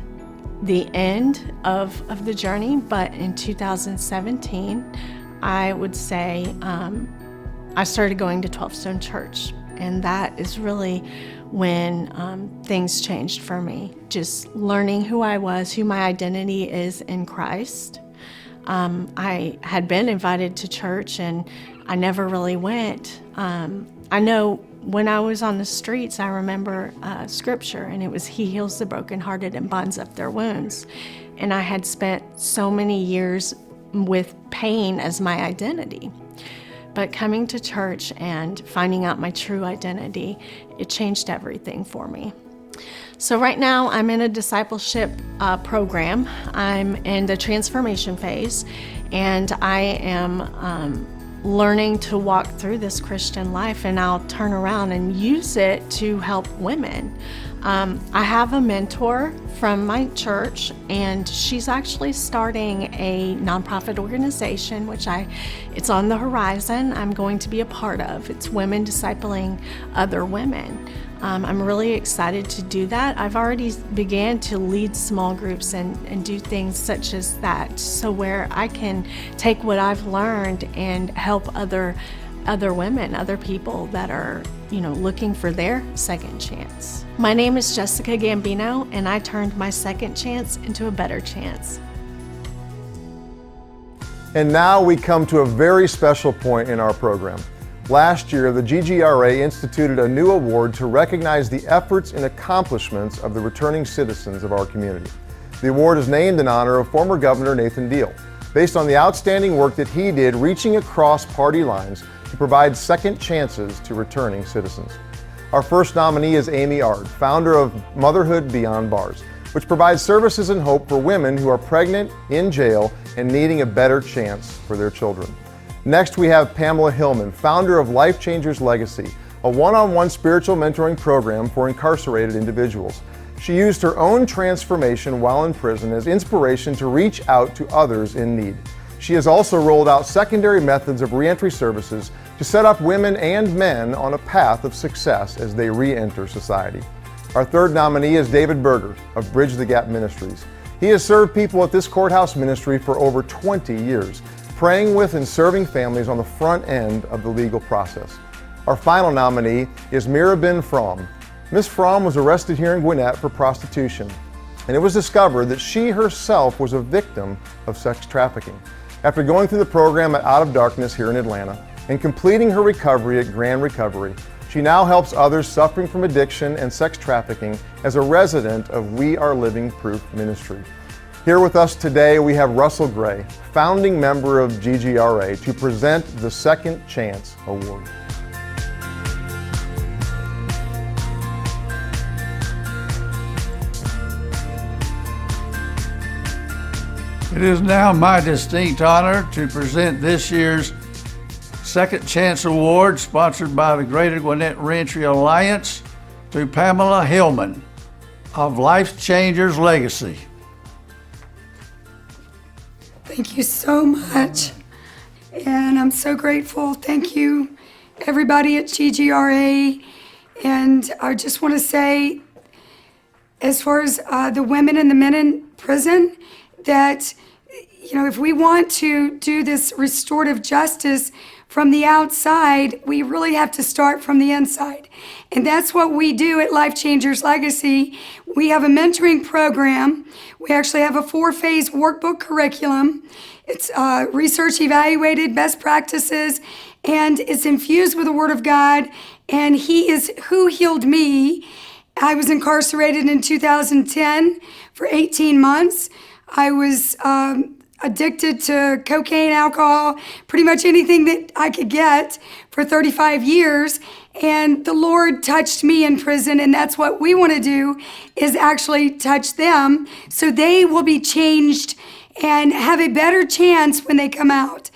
the end of the journey, but in 2017, I would say I started going to 12 Stone Church, and that is really when things changed for me. Just learning who I was, who my identity is in Christ. I had been invited to church and I never really went. I know when I was on the streets, I remember scripture, and it was, He heals the brokenhearted and binds up their wounds. And I had spent so many years with pain as my identity. But coming to church and finding out my true identity, it changed everything for me. So right now I'm in a discipleship program. I'm in the transformation phase, and I am learning to walk through this Christian life, and I'll turn around and use it to help women. I have a mentor from my church, and she's actually starting a nonprofit organization, it's on the horizon. I'm going to be a part of. It's women discipling other women. I'm really excited to do that. I've already began to lead small groups and do things such as that, so where I can take what I've learned and help other women, other people that are, looking for their second chance. My name is Jessica Gambino, and I turned my second chance into a better chance. And now we come to a very special point in our program. Last year, the GGRA instituted a new award to recognize the efforts and accomplishments of the returning citizens of our community. The award is named in honor of former Governor Nathan Deal, based on the outstanding work that he did reaching across party lines to provide second chances to returning citizens. Our first nominee is Amy Ard, founder of Motherhood Beyond Bars, which provides services and hope for women who are pregnant, in jail, and needing a better chance for their children. Next, we have Pamela Hillman, founder of LifeChangers Legacy, a one-on-one spiritual mentoring program for incarcerated individuals. She used her own transformation while in prison as inspiration to reach out to others in need. She has also rolled out secondary methods of reentry services to set up women and men on a path of success as they re-enter society. Our third nominee is David Berger of Bridge the Gap Ministries. He has served people at this courthouse ministry for over 20 years, praying with and serving families on the front end of the legal process. Our final nominee is Mirabin Fromm. Ms. Fromm was arrested here in Gwinnett for prostitution, and it was discovered that she herself was a victim of sex trafficking. After going through the program at Out of Darkness here in Atlanta and completing her recovery at Grand Recovery, she now helps others suffering from addiction and sex trafficking as a resident of We Are Living Proof Ministry. Here with us today, we have Russell Gray, founding member of GGRA, to present the Second Chance Award. It is now my distinct honor to present this year's Second Chance Award, sponsored by the Greater Gwinnett Reentry Alliance, to Pamela Hillman of LifeChangers Legacy. Thank you so much, and I'm so grateful. Thank you, everybody at GGRA, and I just want to say, as far as the women and the men in prison, that if we want to do this restorative justice from the outside. We really have to start from the inside. And that's what we do at LifeChangers Legacy. We have a mentoring program. We actually have a 4-phase workbook curriculum. It's research evaluated, best practices, and it's infused with the Word of God. And He is who healed me. I was incarcerated in 2010 for 18 months. I was addicted to cocaine, alcohol, pretty much anything that I could get for 35 years. And the Lord touched me in prison, and that's what we want to do, is actually touch them so they will be changed and have a better chance when they come out.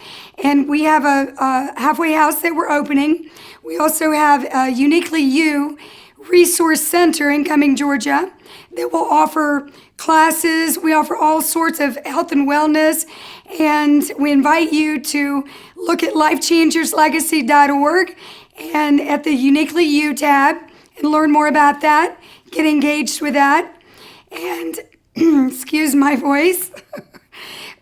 And we have a halfway house that we're opening. We also have a Uniquely You Resource Center in Cumming, Georgia, that will offer classes. We offer all sorts of health and wellness, and we invite you to look at lifechangerslegacy.org and at the Uniquely You tab and learn more about that. Get engaged with that. And excuse my voice.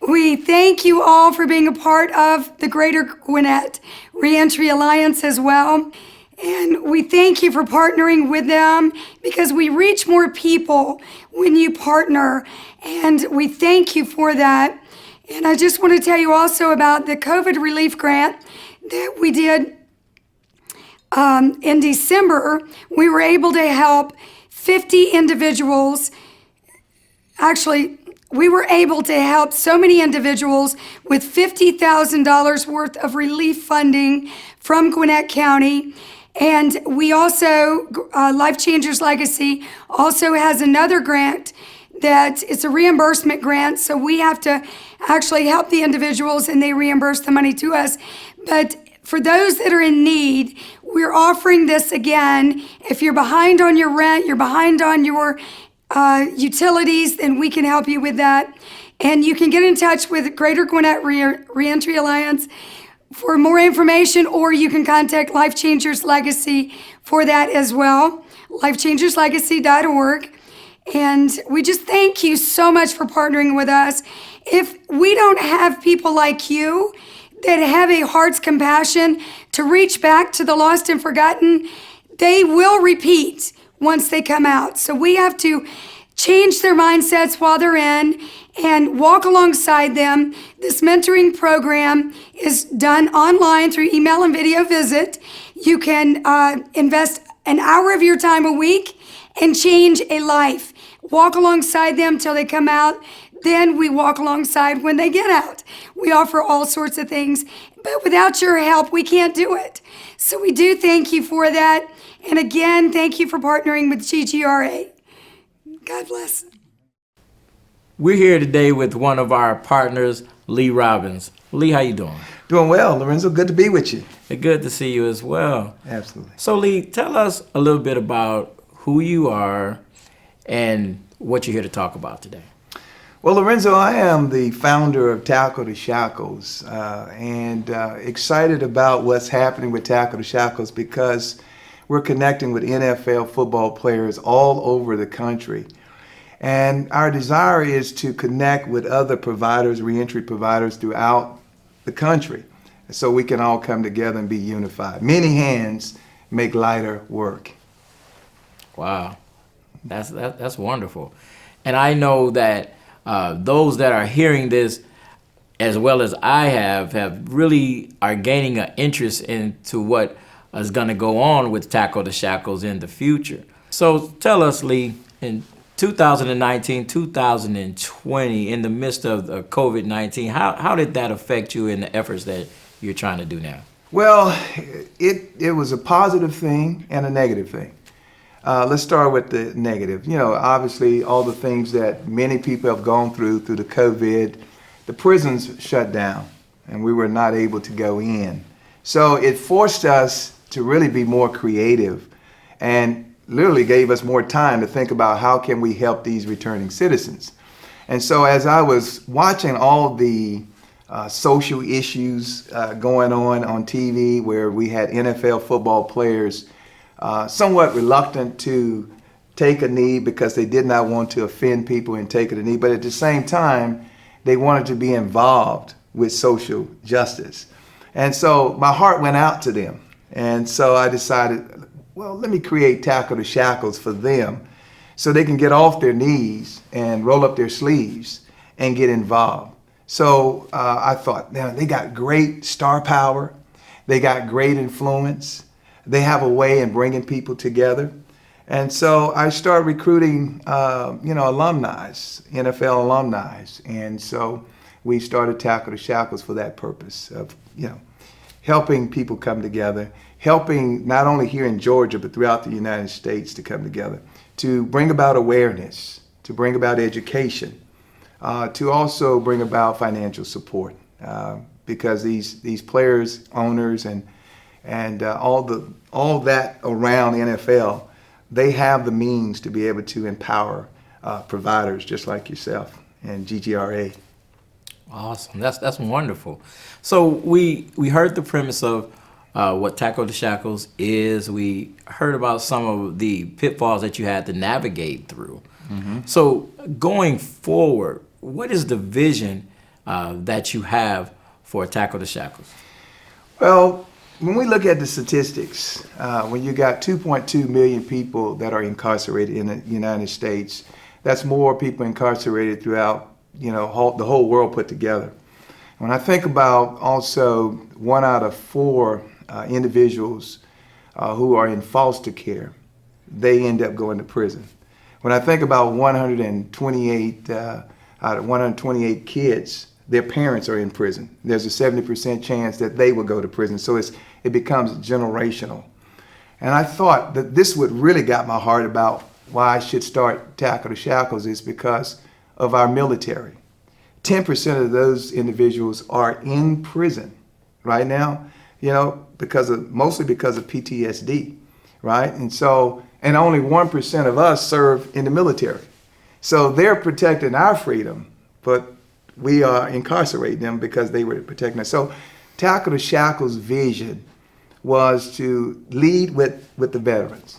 We thank you all for being a part of the Greater Gwinnett Reentry Alliance as well. And we thank you for partnering with them, because we reach more people when you partner. And we thank you for that. And I just want to tell you also about the COVID relief grant that we did in December. We were able to help 50 individuals. Actually, we were able to help so many individuals with $50,000 worth of relief funding from Gwinnett County. And we also, LifeChangers Legacy also has another grant that it's a reimbursement grant. So we have to actually help the individuals and they reimburse the money to us. But for those that are in need, we're offering this again. If you're behind on your rent, you're behind on your utilities, then we can help you with that. And you can get in touch with Greater Gwinnett Reentry Alliance for more information, or you can contact LifeChangers Legacy for that as well, lifechangerslegacy.org. And we just thank you so much for partnering with us. If we don't have people like you that have a heart's compassion to reach back to the lost and forgotten, they will repeat once they come out. So we have to change their mindsets while they're in and walk alongside them. This mentoring program is done online through email and video visit. You can invest an hour of your time a week and change a life. Walk alongside them till they come out. Then we walk alongside when they get out. We offer all sorts of things, but without your help, we can't do it. So we do thank you for that. And again, thank you for partnering with GGRA. God bless. We're here today with one of our partners, Lee Robbins. Lee, how you doing? Doing well, Lorenzo. Good to be with you. Good to see you as well. Absolutely. So, Lee, tell us a little bit about who you are and what you're here to talk about today. Well, Lorenzo, I am the founder of Tackle the Shackles, and excited about what's happening with Tackle the Shackles because we're connecting with NFL football players all over the country. And our desire is to connect with other providers, reentry providers throughout the country, so we can all come together and be unified. Many hands make lighter work. Wow, that's wonderful. And I know that those that are hearing this, as well as I have really are gaining an interest into what is going to go on with Tackle the Shackles in the future. So tell us, Lee, in 2019, 2020, in the midst of COVID-19, how did that affect you in the efforts that you're trying to do now? Well, it was a positive thing and a negative thing. Let's start with the negative. You know, obviously all the things that many people have gone through the COVID, the prisons shut down and we were not able to go in. So it forced us to really be more creative and literally gave us more time to think about how can we help these returning citizens. And so as I was watching all the social issues going on TV, where we had NFL football players somewhat reluctant to take a knee because they did not want to offend people and take a knee, but at the same time, they wanted to be involved with social justice. And so my heart went out to them. And so I decided, well, let me create Tackle the Shackles for them so they can get off their knees and roll up their sleeves and get involved. So I thought, man, they got great star power. They got great influence. They have a way in bringing people together. And so I started recruiting, alumni, NFL alumni. And so we started Tackle the Shackles for that purpose of, helping people come together, helping not only here in Georgia, but throughout the United States to come together, to bring about awareness, to bring about education, to also bring about financial support, because these players, owners, and all that around the NFL, they have the means to be able to empower providers just like yourself and GGRA. Awesome. That's wonderful. So we heard the premise of what Tackle the Shackles is. We heard about some of the pitfalls that you had to navigate through. Mm-hmm. So going forward, what is the vision that you have for Tackle the Shackles? Well, when we look at the statistics, when you got 2.2 million people that are incarcerated in the United States, that's more people incarcerated throughout the whole world put together. When I think about also 1 out of 4 individuals who are in foster care, they end up going to prison. When I think about 128 out of 128 kids, their parents are in prison. There's a 70% chance that they will go to prison. So it becomes generational. And I thought that this would really got my heart about why I should start Tackle the Shackles is because of our military. 10% of those individuals are in prison right now, mostly because of PTSD, right? And only 1% of us serve in the military. So they're protecting our freedom, but we are incarcerating them because they were protecting us. So Tackle the Shackles' vision was to lead with the veterans,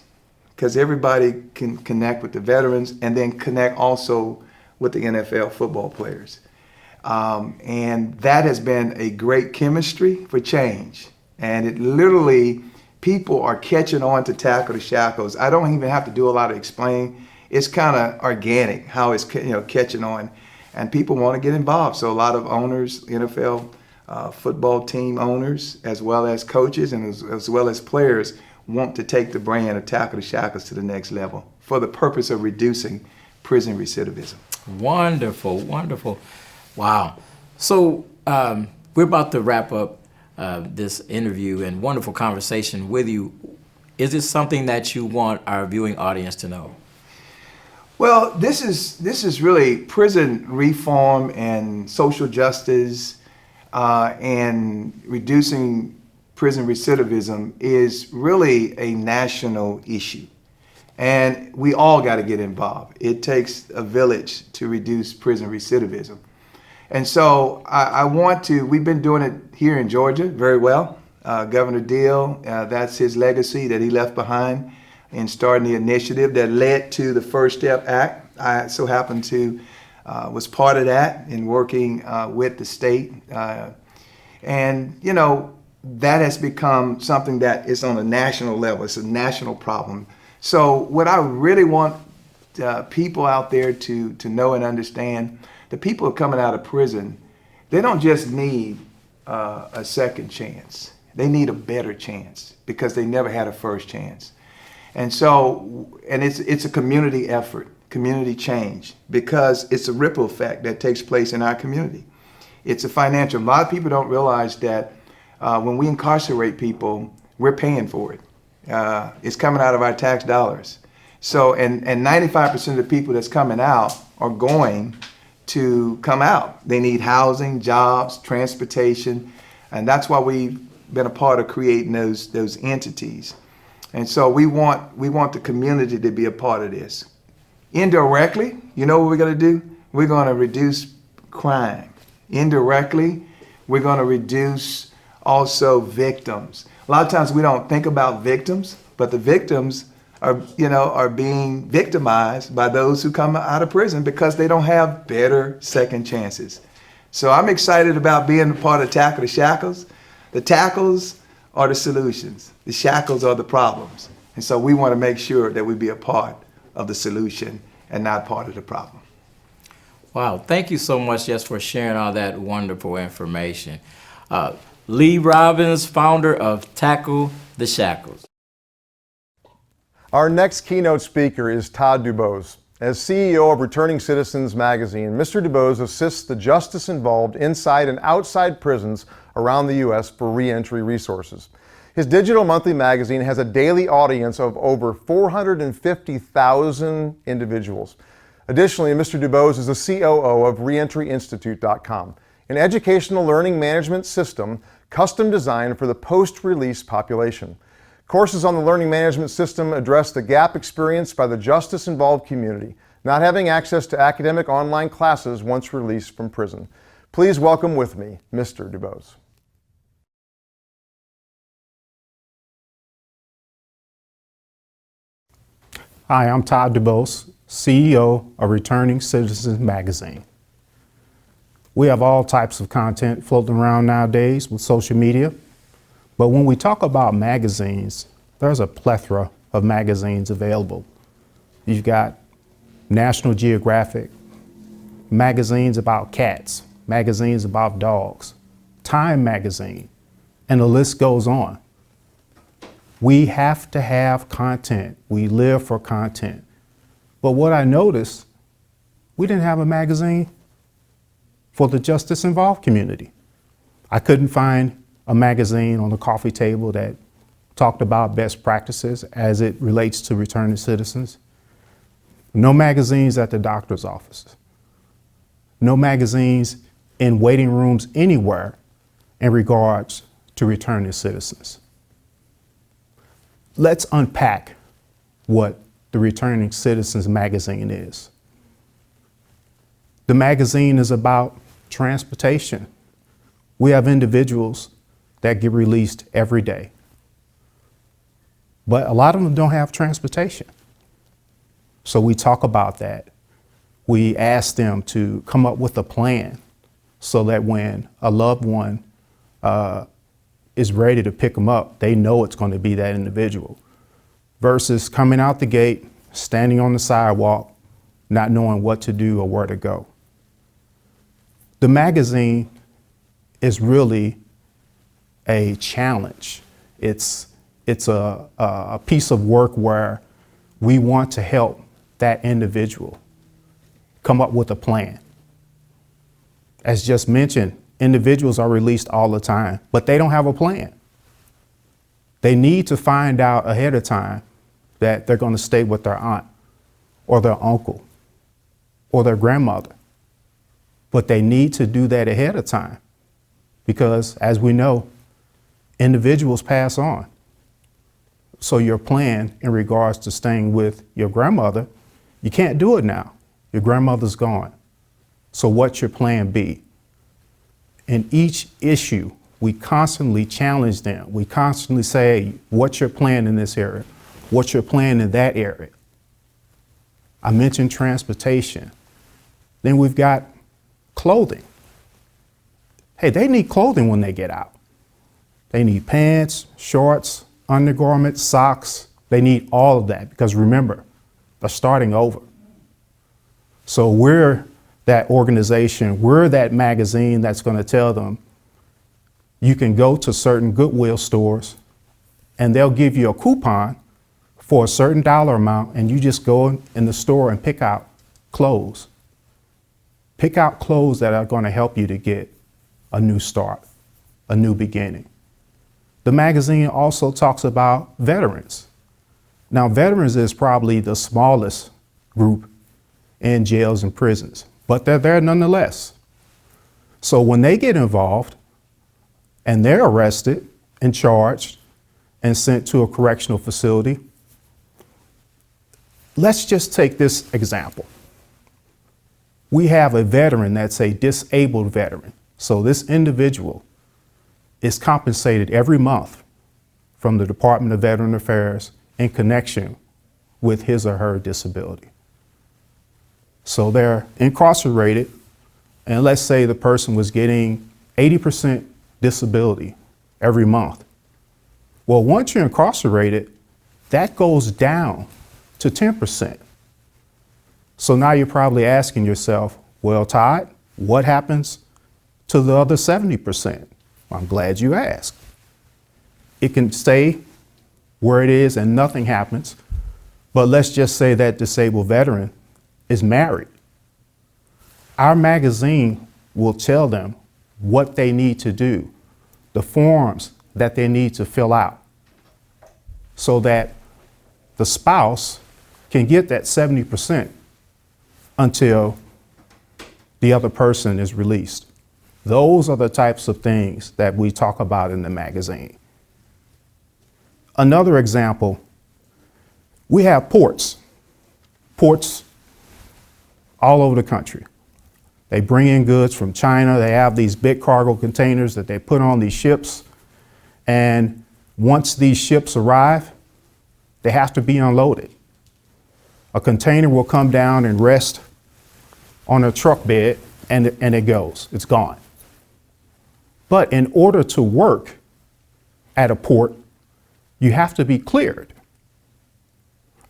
because everybody can connect with the veterans and then connect also with the NFL football players. And that has been a great chemistry for change. And it literally, people are catching on to Tackle the Shackles. I don't even have to do a lot of explaining. It's kind of organic how it's catching on. And people want to get involved. So a lot of owners, NFL football team owners, as well as coaches and as well as players, want to take the brand of Tackle the Shackles to the next level for the purpose of reducing prison recidivism. Wonderful, wonderful. Wow. So we're about to wrap up this interview and wonderful conversation with you. Is this something that you want our viewing audience to know? Well, this is really prison reform and social justice and reducing prison recidivism is really a national issue. And we all got to get involved. It takes a village to reduce prison recidivism. And so we've been doing it here in Georgia very well. Governor Deal, that's his legacy that he left behind in starting the initiative that led to the First Step Act. I so happened to was part of that in working with the state. And that has become something that is on a national level. It's a national problem. So what I really want people out there to know and understand, the people coming out of prison, they don't just need a second chance. They need a better chance because they never had a first chance. And so, and it's a community effort, community change, because it's a ripple effect that takes place in our community. It's a financial, a lot of people don't realize that when we incarcerate people, we're paying for it. It's coming out of our tax dollars. So, and 95% of the people that's coming out are going to come out. They need housing, jobs, transportation, and that's why we've been a part of creating those entities. And so we want the community to be a part of this. Indirectly, you know what we're going to do? We're going to reduce crime. Indirectly, we're going to reduce also victims. A lot of times we don't think about victims, but the victims are being victimized by those who come out of prison because they don't have better second chances. So I'm excited about being a part of Tackle the Shackles. The tackles are the solutions. The shackles are the problems. And so we want to make sure that we be a part of the solution and not part of the problem. Wow, thank you so much just for sharing all that wonderful information. Lee Robbins, founder of Tackle the Shackles. Our next keynote speaker is Todd Dubose. As CEO of Returning Citizens magazine, Mr. Dubose assists the justice involved inside and outside prisons around the U.S. for reentry resources. His digital monthly magazine has a daily audience of over 450,000 individuals. Additionally, Mr. Dubose is the COO of ReentryInstitute.com, an educational learning management system custom designed for the post-release population. Courses on the learning management system address the gap experienced by the justice-involved community, not having access to academic online classes once released from prison. Please welcome with me, Mr. Dubose. Hi, I'm Todd Dubose, CEO of Returning Citizens magazine. We have all types of content floating around nowadays with social media. But when we talk about magazines, there's a plethora of magazines available. You've got National Geographic, magazines about cats, magazines about dogs, Time magazine, and the list goes on. We have to have content. We live for content. But what I noticed, we didn't have a magazine for the justice involved community. I couldn't find a magazine on the coffee table that talked about best practices as it relates to returning citizens. No magazines at the doctor's offices. No magazines in waiting rooms anywhere in regards to returning citizens. Let's unpack what the Returning Citizens magazine is. The magazine is about transportation. We have individuals that get released every day. But a lot of them don't have transportation. So we talk about that. We ask them to come up with a plan so that when a loved one is ready to pick them up, they know it's going to be that individual. Versus coming out the gate, standing on the sidewalk, not knowing what to do or where to go. The magazine is really a challenge. It's a piece of work where we want to help that individual come up with a plan. As just mentioned, individuals are released all the time, but they don't have a plan. They need to find out ahead of time that they're going to stay with their aunt or their uncle or their grandmother. But they need to do that ahead of time because, as we know, individuals pass on. So your plan in regards to staying with your grandmother, you can't do it now. Your grandmother's gone. So what's your plan B? In each issue, we constantly challenge them. We constantly say, what's your plan in this area? What's your plan in that area? I mentioned transportation. Then we've got clothing. Hey, they need clothing when they get out. They need pants, shorts, undergarments, socks. They need all of that because remember, they're starting over. So we're that organization, we're that magazine that's going to tell them you can go to certain Goodwill stores and they'll give you a coupon for a certain dollar amount and you just go in the store and pick out clothes. Pick out clothes that are going to help you to get a new start, a new beginning. The magazine also talks about veterans. Now, veterans is probably the smallest group in jails and prisons, but they're there nonetheless. So when they get involved and they're arrested and charged and sent to a correctional facility, let's just take this example. We have a veteran that's a disabled veteran. So this individual is compensated every month from the Department of Veteran Affairs in connection with his or her disability. So they're incarcerated, and let's say the person was getting 80% disability every month. Well, once you're incarcerated, that goes down to 10%. So now you're probably asking yourself, well, Todd, what happens to the other 70%? I'm glad you asked. It can stay where it is and nothing happens, but let's just say that disabled veteran is married. Our magazine will tell them what they need to do, the forms that they need to fill out, so that the spouse can get that 70% until the other person is released. Those are the types of things that we talk about in the magazine. Another example, we have ports all over the country. They bring in goods from China. They have these big cargo containers that they put on these ships. And once these ships arrive, they have to be unloaded. A container will come down and rest on a truck bed, and it goes. It's gone. But in order to work at a port, you have to be cleared.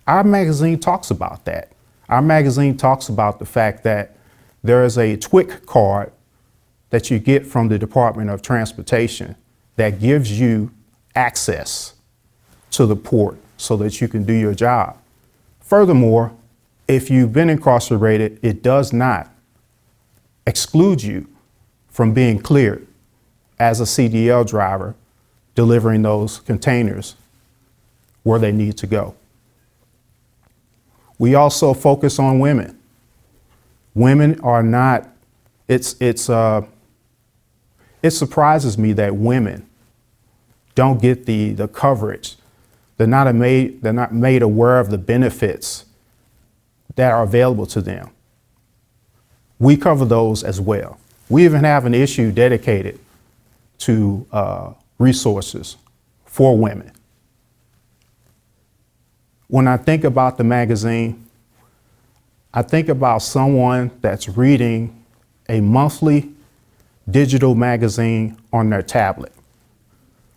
Our magazine talks about that. Our magazine talks about the fact that there is a TWIC card that you get from the Department of Transportation that gives you access to the port so that you can do your job. Furthermore, if you've been incarcerated, it does not exclude you from being cleared as a CDL driver delivering those containers where they need to go. We also focus on women. Women are not, it surprises me that women don't get the coverage. They're not made aware of the benefits that are available to them. We cover those as well. We even have an issue dedicated to resources for women. When I think about the magazine, I think about someone that's reading a monthly digital magazine on their tablet.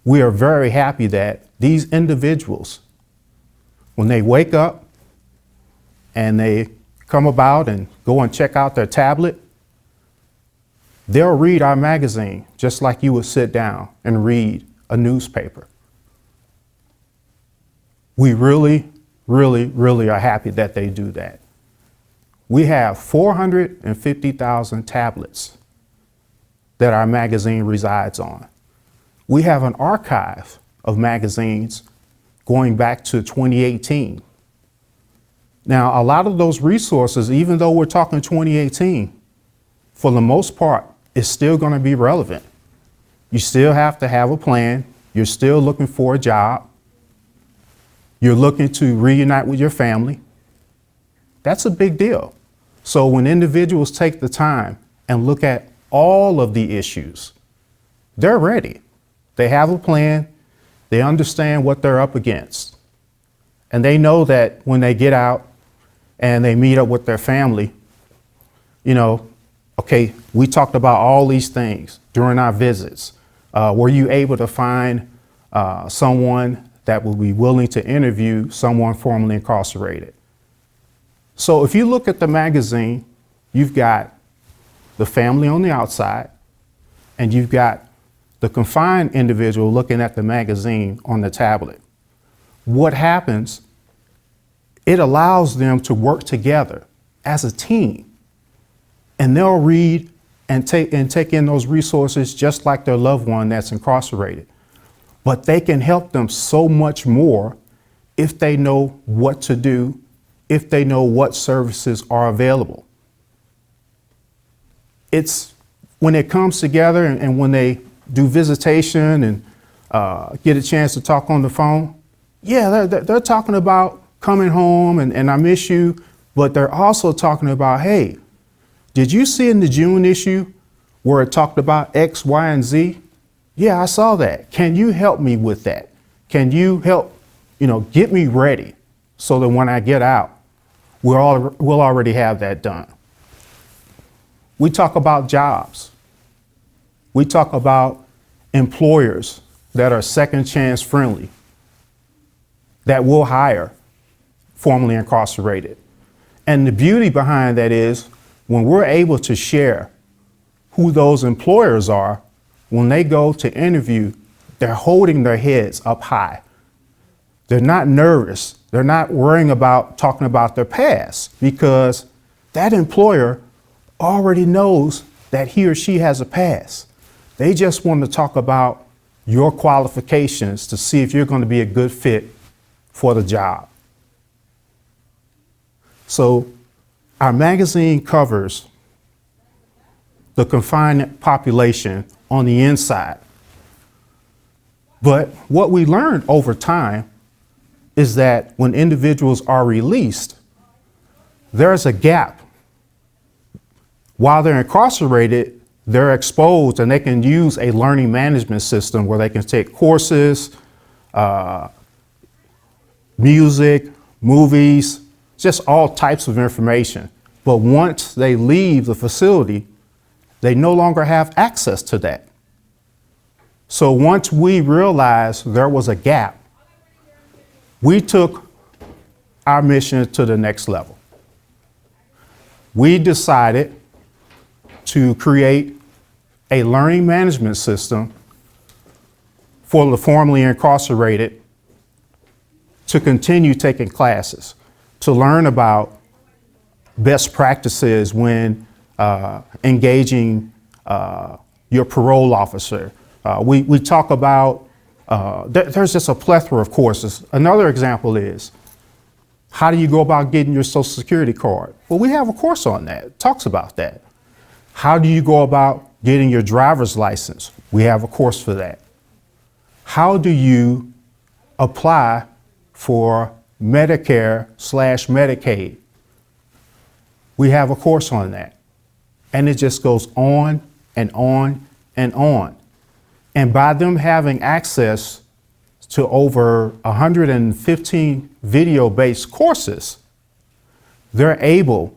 We are very happy that these individuals, when they wake up and they come about and go and check out their tablet, they'll read our magazine just like you would sit down and read a newspaper. We really, really, really are happy that they do that. We have 450,000 tablets that our magazine resides on. We have an archive of magazines going back to 2018. Now, a lot of those resources, even though we're talking 2018, for the most part, is still going to be relevant. You still have to have a plan. You're still looking for a job. You're looking to reunite with your family. That's a big deal. So when individuals take the time and look at all of the issues, they're ready. They have a plan. They understand what they're up against. And they know that when they get out and they meet up with their family, okay, we talked about all these things during our visits. Were you able to find someone that will be willing to interview someone formerly incarcerated? So if you look at the magazine, you've got the family on the outside, and you've got the confined individual looking at the magazine on the tablet. What happens, it allows them to work together as a team, and they'll read and take in those resources just like their loved one that's incarcerated. But they can help them so much more if they know what to do, if they know what services are available. It's when it comes together and when they do visitation and get a chance to talk on the phone, yeah, they're talking about coming home and I miss you, but they're also talking about, hey, did you see in the June issue where it talked about X, Y, and Z? Yeah, I saw that. Can you help me with that? Can you help, get me ready so that when I get out, we'll already have that done. We talk about jobs. We talk about employers that are second chance friendly, that will hire formerly incarcerated. And the beauty behind that is when we're able to share who those employers are, when they go to interview, they're holding their heads up high. They're not nervous. They're not worrying about talking about their past because that employer already knows that he or she has a past. They just want to talk about your qualifications to see if you're going to be a good fit for the job. So our magazine covers the confined population on the inside. But what we learned over time is that when individuals are released, there's a gap. While they're incarcerated, they're exposed and they can use a learning management system where they can take courses, music, movies, just all types of information. But once they leave the facility, they no longer have access to that. So once we realized there was a gap, we took our mission to the next level. We decided to create a learning management system for the formerly incarcerated to continue taking classes, to learn about best practices when engaging your parole officer. We talk about, there's just a plethora of courses. Another example is, how do you go about getting your Social Security card? Well, we have a course on that. It talks about that. How do you go about getting your driver's license? We have a course for that. How do you apply for Medicare/Medicaid? We have a course on that. And it just goes on and on and on. And by them having access to over 115 video-based courses, they're able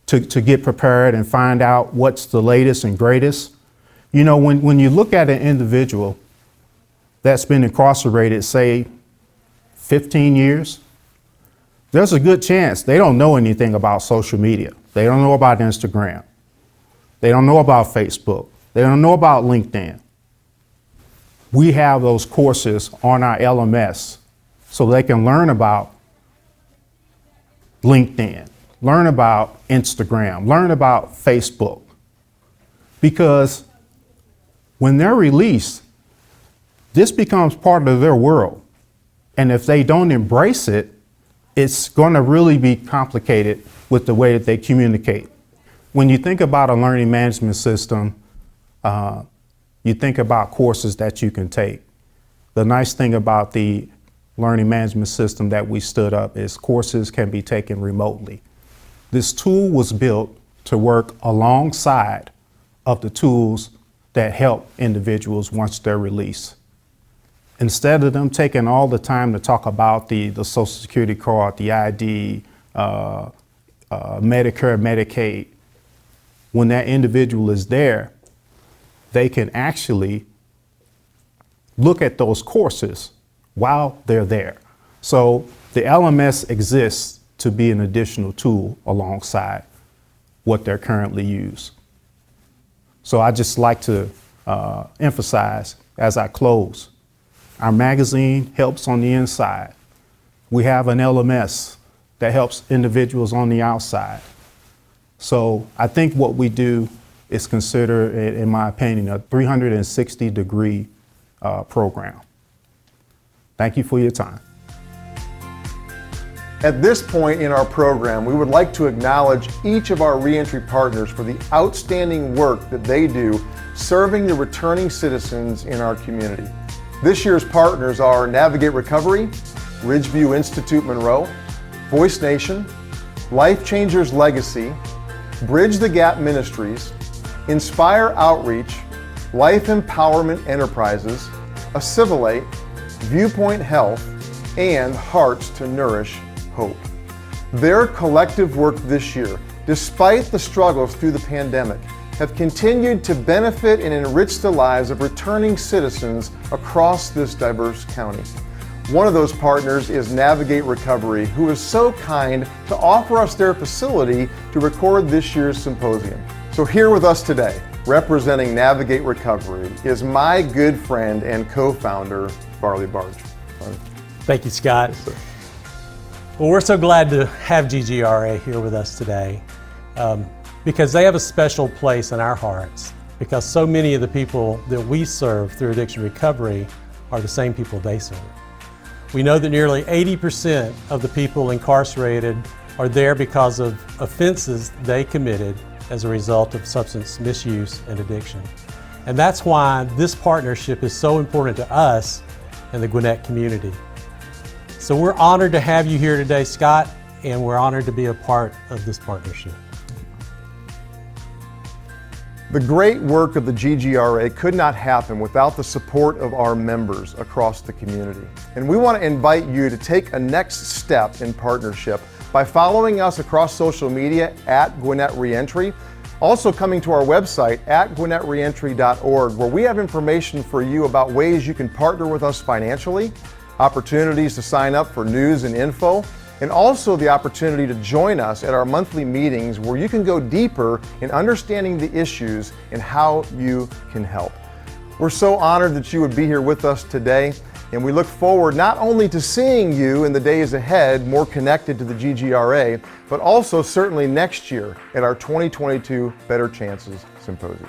to get prepared and find out what's the latest and greatest. You know, when you look at an individual that's been incarcerated, say, 15 years, there's a good chance they don't know anything about social media. They don't know about Instagram. They don't know about Facebook. They don't know about LinkedIn. We have those courses on our LMS so they can learn about LinkedIn, learn about Instagram, learn about Facebook. Because when they're released, this becomes part of their world. And if they don't embrace it, it's going to really be complicated with the way that they communicate. When you think about a learning management system, you think about courses that you can take. The nice thing about the learning management system that we stood up is courses can be taken remotely. This tool was built to work alongside of the tools that help individuals once they're released. Instead of them taking all the time to talk about the Social Security card, the ID, Medicare, Medicaid, when that individual is there, they can actually look at those courses while they're there. So the LMS exists to be an additional tool alongside what they're currently used. So I just like to emphasize as I close, our magazine helps on the inside. We have an LMS that helps individuals on the outside. So I think what we do is considered, in my opinion, a 360-degree program. Thank you for your time. At this point in our program, we would like to acknowledge each of our reentry partners for the outstanding work that they do serving the returning citizens in our community. This year's partners are Navigate Recovery, Ridgeview Institute Monroe, Voice Nation, LifeChangers Legacy, Bridge the Gap Ministries, Inspire Outreach, Life Empowerment Enterprises, Assimilate, Viewpoint Health, and Hearts to Nourish Hope. Their collective work this year, despite the struggles through the pandemic, have continued to benefit and enrich the lives of returning citizens across this diverse county. One of those partners is Navigate Recovery, who is so kind to offer us their facility to record this year's symposium. So here with us today, representing Navigate Recovery, is my good friend and co-founder, Barley Barge. Thank you, Scott. Well, we're so glad to have GGRA here with us today because they have a special place in our hearts, because so many of the people that we serve through addiction recovery are the same people they serve. We know that nearly 80% of the people incarcerated are there because of offenses they committed as a result of substance misuse and addiction. And that's why this partnership is so important to us and the Gwinnett community. So we're honored to have you here today, Scott, and we're honored to be a part of this partnership. The great work of the GGRA could not happen without the support of our members across the community. And we want to invite you to take a next step in partnership by following us across social media at Gwinnett Reentry, also coming to our website at GwinnettReentry.org, where we have information for you about ways you can partner with us financially, opportunities to sign up for news and info, and also the opportunity to join us at our monthly meetings where you can go deeper in understanding the issues and how you can help. We're so honored that you would be here with us today, and we look forward not only to seeing you in the days ahead more connected to the GGRA, but also certainly next year at our 2022 Better Chances Symposium.